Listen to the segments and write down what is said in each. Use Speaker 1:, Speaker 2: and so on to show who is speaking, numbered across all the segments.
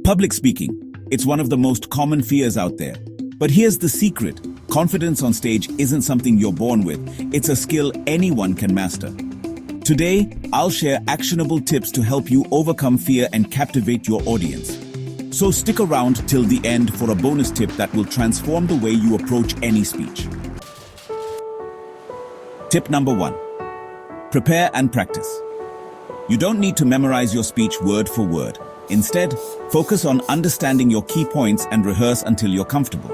Speaker 1: Public speaking. It's one of the most common fears out there. But here's the secret. Confidence on stage isn't something you're born with. It's a skill anyone can master. Today, I'll share actionable tips to help you overcome fear and captivate your audience. So stick around till the end for a bonus tip that will transform the way you approach any speech. Tip number 1. Prepare and practice. You don't need to memorize your speech word for word. Instead, focus on understanding your key points and rehearse until you're comfortable.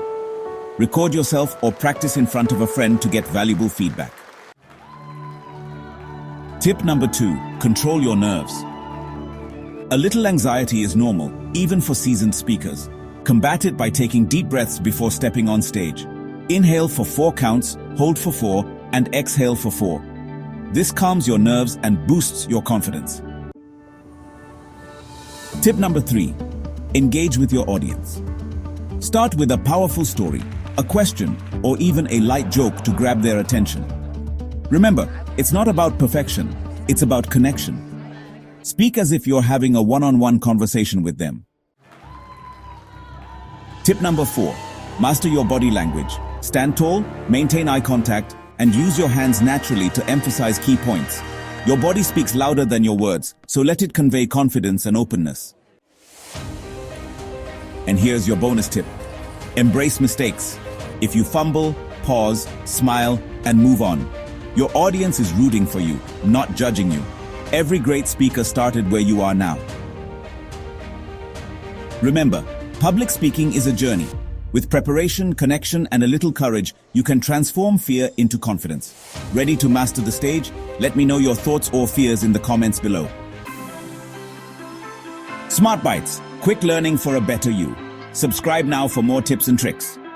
Speaker 1: Record yourself or practice in front of a friend to get valuable feedback. Tip number 2. Control your nerves. A little anxiety is normal, even for seasoned speakers. Combat it by taking deep breaths before stepping on stage. Inhale for 4 counts, hold for 4, and exhale for 4. This calms your nerves and boosts your confidence. Tip number 3. Engage with your audience. Start with a powerful story, a question, or even a light joke to grab their attention. Remember, it's not about perfection, it's about connection. Speak as if you're having a one-on-one conversation with them. Tip number 4. Master your body language. Stand tall, maintain eye contact, and use your hands naturally to emphasize key points. Your body speaks louder than your words, so let it convey confidence and openness. And here's your bonus tip. Embrace mistakes. If you fumble, pause, smile, and move on. Your audience is rooting for you, not judging you. Every great speaker started where you are now. Remember, public speaking is a journey. With preparation, connection, and a little courage, you can transform fear into confidence. Ready to master the stage? Let me know your thoughts or fears in the comments below. Smart Bites, quick learning for a better you. Subscribe now for more tips and tricks.